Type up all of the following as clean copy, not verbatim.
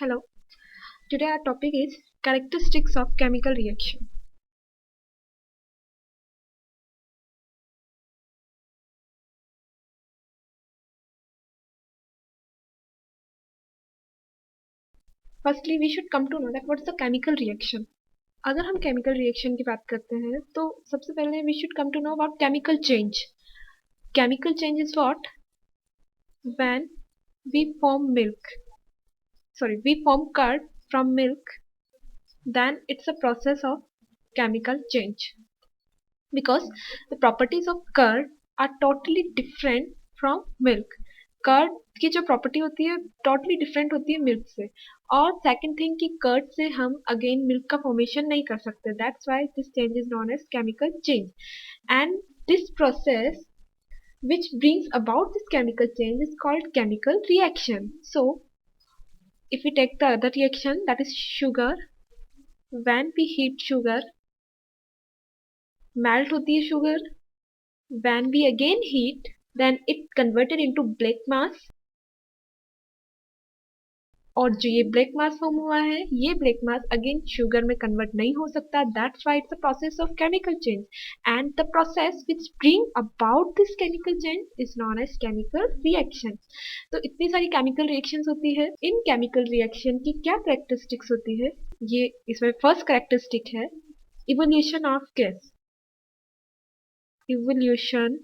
Hello. Today our topic is characteristics of chemical reaction. Firstly, we should come to know that what's the chemical reaction. अगर हम chemical reaction की बात करते हैं तो सबसे पहले we should come to know about chemical change. Chemical change is what? When we form we form curd from milk, then it's a process of chemical change. Because the properties of curd are totally different from milk. Curd की जो property होती है totally different होती है milk से. और second thing कि curd से हम अगेन मिल्क का फॉर्मेशन नहीं कर सकते. That's why this change is known as chemical change. And this process which brings about this chemical change is called chemical reaction. So if we take the other reaction, that is sugar. When we heat sugar, melt होती है sugar. When we again heat, then it converted into black mass. और जो ये black मास form हुआ है ये black mass again sugar में convert नहीं हो सकता. That's why it's a process of chemical change. And the process which bring about this chemical change is known as chemical reaction. तो इतनी सारी केमिकल रिएक्शंस होती है. इन केमिकल रिएक्शन की क्या कैरेक्टरिस्टिक्स होती है? ये इसमें फर्स्ट कैरेक्टरिस्टिक है evolution of gas. Evolution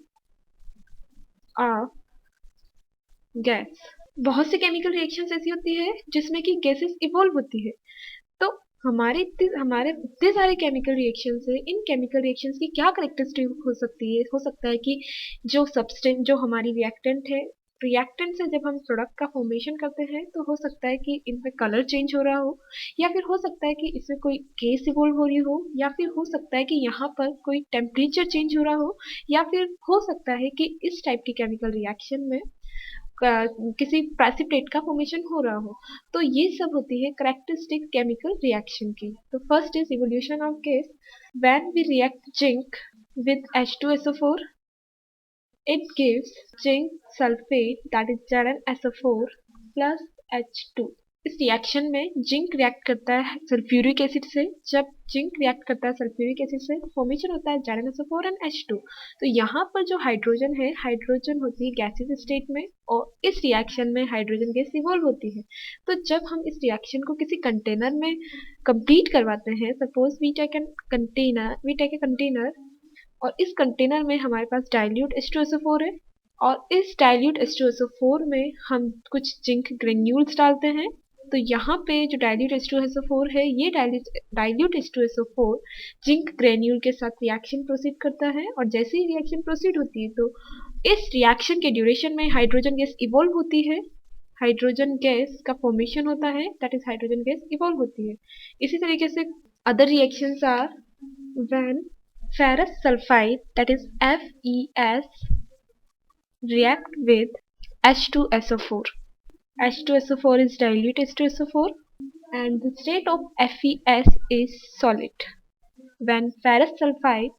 of gas. बहुत सी केमिकल रिएक्शंस ऐसी होती है जिसमें कि गैसेस इवॉल्व होती है. तो हमारे इतने सारे केमिकल रिएक्शंस है. इन केमिकल रिएक्शंस की क्या कैरेक्टरिस्टिक हो सकती है? हो सकता है कि जो सब्सटेंस जो हमारी रिएक्टेंट से जब हम प्रोडक्ट का फॉर्मेशन करते हैं तो हो सकता है कि इनमें कलर चेंज हो रहा हो, या फिर हो सकता है कि इसमें कोई गैस इवॉल्व हो रही हो, या फिर हो सकता है कि यहाँ पर कोई टेम्परेचर चेंज हो रहा हो, या फिर हो सकता है कि इस टाइप की केमिकल रिएक्शन में किसी प्रेसिपिटेट का फॉर्मेशन हो रहा हो. तो ये सब होती है कैरेक्टरिस्टिक केमिकल रिएक्शन की. तो first is evolution of gas. When we react zinc with H2SO4, it gives zinc sulfate, that is ZnSO4 plus H2. इस रिएक्शन में जिंक रिएक्ट करता है सल्फ्यूरिक एसिड से. जब जिंक रिएक्ट करता है सल्फ्यूरिक एसिड से फॉर्मेशन होता है ZnSO4 एंड H2. तो यहाँ पर जो हाइड्रोजन है, हाइड्रोजन होती है गैसेस स्टेट में, और इस रिएक्शन में हाइड्रोजन गैस इवॉल्व होती है. तो जब हम इस रिएक्शन को किसी कंटेनर में कंप्लीट करवाते हैं, suppose we take a container, और इस कंटेनर में हमारे पास डाइल्यूट H2SO4 है, और इस डाइल्यूट H2SO4 में हम कुछ जिंक ग्रेन्यूल्स डालते हैं. तो यहाँ पे जो डाइल्यूट H2SO4 है, ये डाइल्यूट H2SO4 जिंक ग्रेन्यूल के साथ रिएक्शन प्रोसीड करता है. और जैसे ही रिएक्शन प्रोसीड होती है तो इस रिएक्शन के ड्यूरेशन में हाइड्रोजन गैस इवॉल्व होती है. हाइड्रोजन गैस का फॉर्मेशन होता है, that is hydrogen gas evolve होती है. इसी तरीके से other reactions are when ferrous sulfide, that is FeS, react with H2SO4. H2SO4 is dilute H2SO4 and the state of FeS is solid. When ferrous sulfide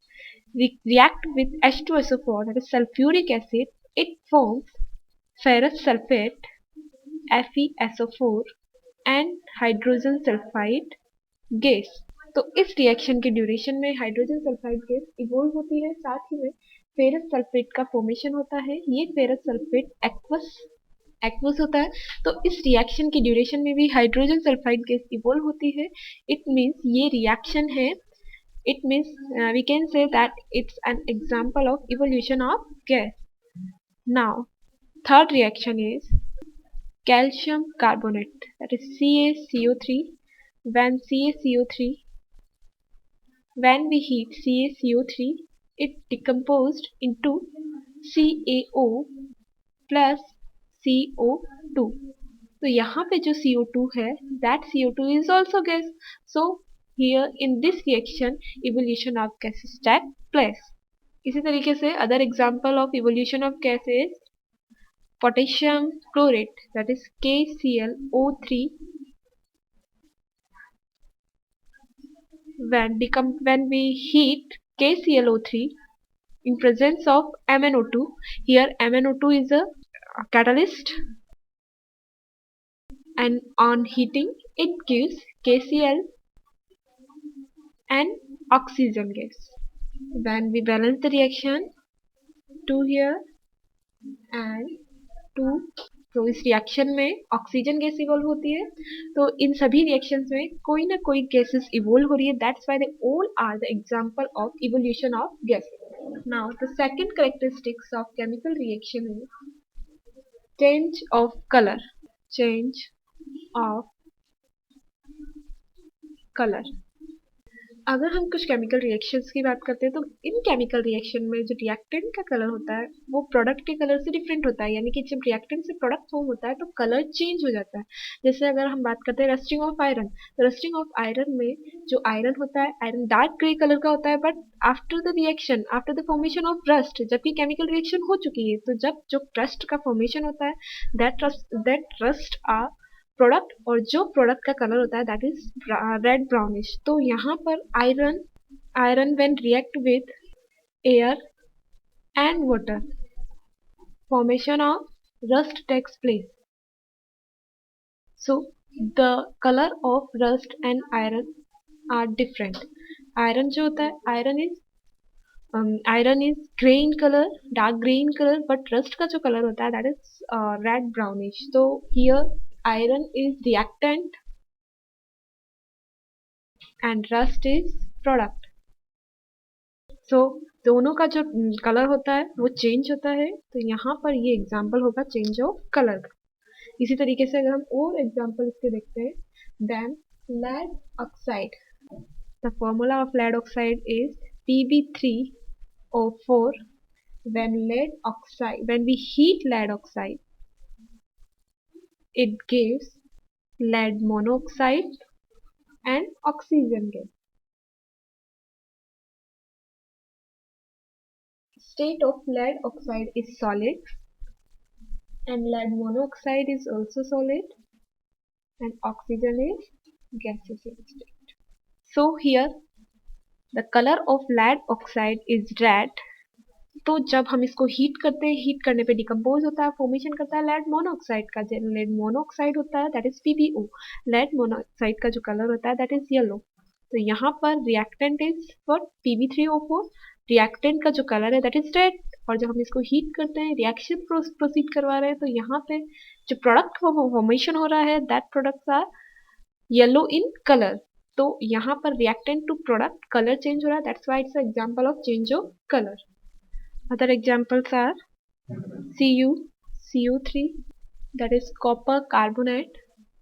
react with H2SO4, that is sulfuric acid, it forms ferrous sulfate, FeSO4 and hydrogen sulfide gas. तो इस reaction के duration में hydrogen sulphide gas evolve होती है. साथ ही में ferrous sulphate का formation होता है. ये फेरस सल्फेट एक्वस होता है. तो इस रिएक्शन के ड्यूरेशन में भी हाइड्रोजन सल्फाइड गैस इवॉल्व होती है. इट मीन्स ये रिएक्शन है. It means we can say that it's an example of evolution of gas. Now third reaction is calcium carbonate, that is CaCO3. When we heat CaCO3, it decomposed into CaO plus CO2. तो यहाँ पे जो CO2 है, that CO2 is also gas. So here in this reaction, evolution of gases take place. इसी तरीके से other example of evolution of gas is potassium chlorate, that is KClO3. When we heat KClO3 in presence of MnO2, here MnO2 is a catalyst. and on heating it gives KCl and oxygen gas. When we balance the reaction, 2 here and 2, तो इस reaction में oxygen gas evolve होती है, तो इन सभी reactions में कोई ना कोई गैसेस इवॉल्व हो रही है, that's why they all are the example of evolution of gases. Now the second characteristics of chemical reaction is change of color. Change of color. अगर हम कुछ केमिकल रिएक्शंस की बात करते हैं तो इन केमिकल रिएक्शन में जो रिएक्टेंट का कलर होता है वो प्रोडक्ट के कलर से डिफरेंट होता है, यानी कि जब रिएक्टेंट से प्रोडक्ट फॉर्म होता है तो कलर चेंज हो जाता है. जैसे अगर हम बात करते हैं रस्टिंग ऑफ आयरन, तो रस्टिंग ऑफ आयरन में जो आयरन होता है, आयरन डार्क ग्रे कलर का होता है, but after the reaction, after the formation of rust, जबकि केमिकल रिएक्शन हो चुकी है, तो जब जो रस्ट का फॉर्मेशन होता है, दैट रस्ट आर प्रोडक्ट, और जो प्रोडक्ट का कलर होता है दैट इज रेड ब्राउनिश. तो यहाँ पर iron when react with air and water, formation of rust takes place. So the color of rust and iron are different. Iron जो होता है, iron is gray in color, dark gray in color, but rust का जो color होता है that is red brownish. So here iron is reactant and rust is product. So दोनों का जो कलर होता है वो चेंज होता है, तो यहाँ पर ये एग्जाम्पल होगा चेंज ऑफ कलर का. इसी तरीके से अगर हम और एग्जाम्पल इसके देखते हैं, then lead oxide, the formula of lead oxide is Pb3O4. when we heat lead oxide, it gives lead monoxide and oxygen gas. State of lead oxide is solid and lead monoxide is also solid and oxygen is gaseous state. So here the color of lead oxide is red. तो जब हम इसको heat करते हैं, heat करने पे decompose होता है, फॉर्मेशन करता है लेड मोनोऑक्साइड का. लेड मोनोऑक्साइड होता है that is PbO. Lead monoxide का जो कलर होता है दैट इज येलो. तो यहाँ पर reactant is what, Pb3O4. Reactant का जो कलर है दैट इज रेड, और जब हम इसको हीट करते हैं, रिएक्शन प्रोसीड करवा रहे हैं, तो यहाँ पे जो प्रोडक्ट फॉर्मेशन हो रहा है that products are yellow in colour. तो यहाँ पर reactant to product colour change हो रहा है, that's why it's example of change of colour. Other examples are Cu3, that is copper carbonate.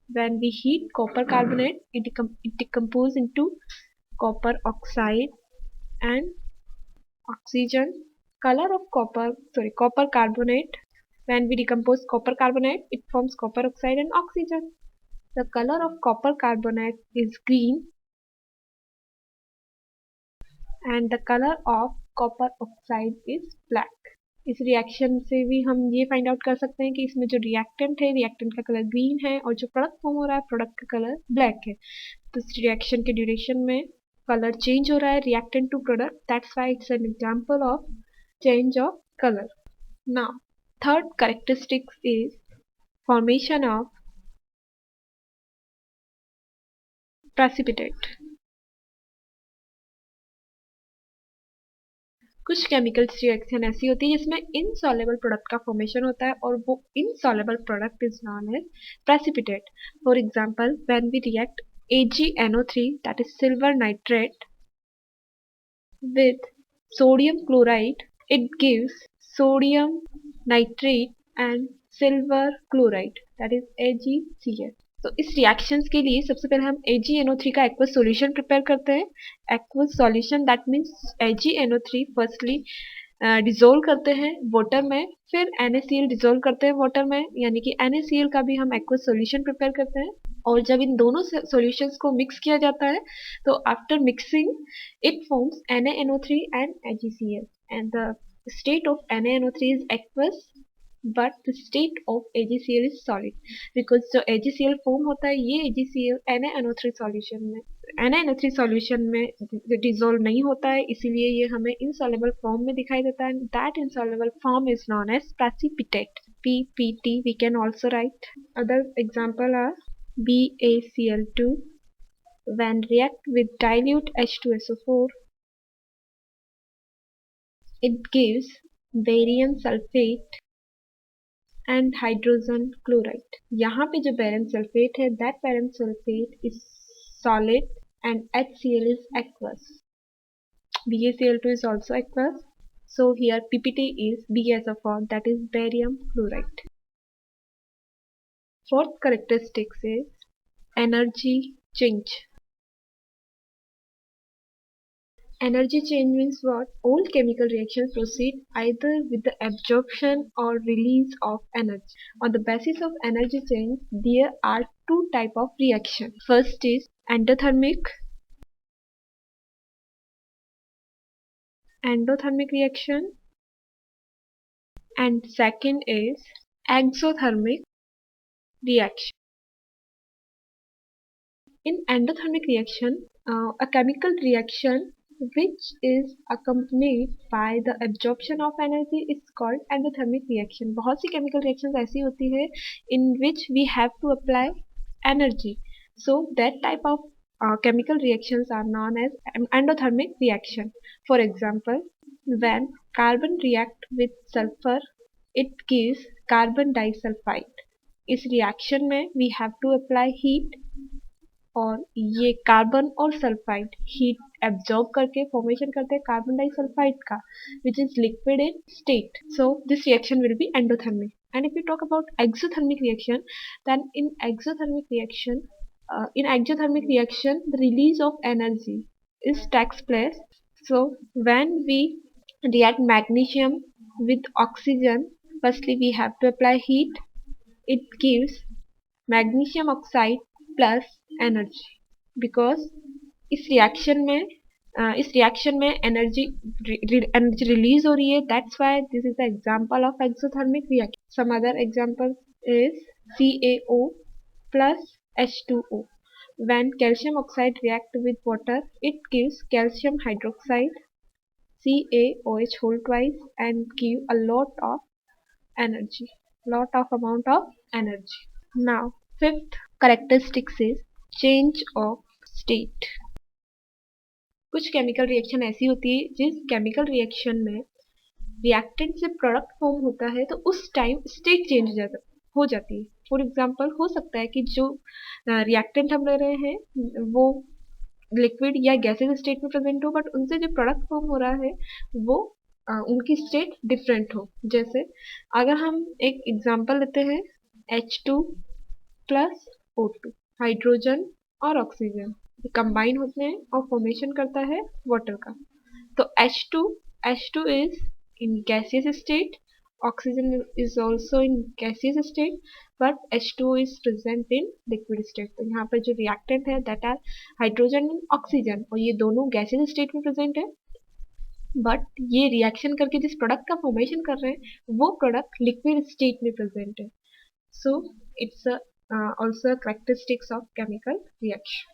When we heat copper carbonate, it decomposes into copper oxide and oxygen. Color of copper carbonate. When we decompose copper carbonate, it forms copper oxide and oxygen. The color of copper carbonate is green and the color of copper oxide is black. इस reaction से भी हम ये find out कर सकते हैं कि इसमें जो रिएक्टेंट है, रिएक्टेंट का कलर ग्रीन है, और जो प्रोडक्ट फॉर्म हो रहा है, प्रोडक्ट का कलर ब्लैक है. तो इस रिएक्शन के ड्यूरेशन में कलर चेंज हो रहा है reactant to product, that's why it's an example of change of colour. Now third characteristics is formation of precipitate. कुछ केमिकल रिएक्शन ऐसी होती है जिसमें इनसॉल्युबल प्रोडक्ट का फॉर्मेशन होता है, और वो insoluble product is known as precipitate. For example, when we react AgNO3, that is silver nitrate, with sodium chloride, it gives sodium nitrate and silver chloride, that is AgCl. तो इस reactions के लिए सबसे पहले हम AgNO3 का aqueous solution prepare करते हैं. Aqueous solution that means AgNO3 firstly dissolve करते हैं वाटर में, फिर NaCl डिजोल्व करते हैं वाटर में, यानी कि NaCl का भी हम एक्वस सॉल्यूशन प्रिपेयर करते हैं. और जब इन दोनों सॉल्यूशंस को मिक्स किया जाता है, तो after mixing it forms NaNO3 and AgCl, and the state of NaNO3 is aqueous but the state of AgCl is solid, because जो AgCl फॉर्म होता है, ये AgCl NaNO3 सॉल्यूशन में डिसॉल्व नहीं होता है, इसीलिए ये हमें इनसॉल्युबल फॉर्म में दिखाई देता है. That insoluble form is known as precipitate. PPT we can also write. Other example are BaCl2 when react with dilute H2SO4 it gives barium sulfate and hydrogen chloride. यहाँ पे जो barium sulfate है that barium sulfate is solid and HCl is aqueous. BaCl2 is also aqueous. So here PPT is BaSO4 that is barium chloride. Fourth characteristics is energy change. Energy change means what? All chemical reactions proceed either with the absorption or release of energy. On the basis of energy change, there are two types of reaction. First is endothermic reaction and second is exothermic reaction. In endothermic reaction, a chemical reaction which is accompanied by the absorption of energy is called endothermic reaction. बहुत सी chemical reactions ऐसी होती है in which we have to apply energy. So that type of chemical reactions are known as endothermic reaction. For example, when carbon react with sulfur, it gives carbon disulfide. इस reaction में we have to apply heat और ये carbon और sulphide heat absorb करके formation करते हैं carbon disulphide का which is liquid in state. So this reaction will be endothermic. And if we talk about exothermic reaction, then in exothermic reaction the release of energy is takes place. So when we react magnesium with oxygen, firstly we have to apply heat. It gives magnesium oxide plus energy because इस reaction में energy release हो रही है that's why this is the example of exothermic reaction. Some other example is CaO plus H2O. When calcium oxide react with water, it gives calcium hydroxide CaOH whole twice and give a lot of amount of energy. Now fifth characteristics is change of state. कुछ chemical reaction ऐसी होती है जिस chemical reaction में reactant से product form होता है तो उस टाइम स्टेट चेंज हो जाती है. फॉर एग्जांपल हो सकता है कि जो रिएक्टेंट हम ले रहे हैं वो लिक्विड या गैसेज स्टेट में प्रेजेंट हो बट उनसे जो प्रोडक्ट फॉर्म हो रहा है वो उनकी स्टेट डिफरेंट हो. जैसे अगर हम एक एग्जांपल लेते हैं H2 प्लस O2 हाइड्रोजन और ऑक्सीजन कंबाइन होते हैं और फॉर्मेशन करता है वाटर का. तो H2 is in gaseous state, oxygen is also in gaseous state but H2 is present in liquid state. तो यहाँ पर जो रिएक्टेंट है that are hydrogen and oxygen और ये दोनों गैसियस स्टेट में प्रेजेंट है बट ये रिएक्शन करके जिस प्रोडक्ट का फॉर्मेशन कर रहे हैं वो प्रोडक्ट लिक्विड स्टेट में प्रेजेंट है. So it's also characteristics of chemical reaction.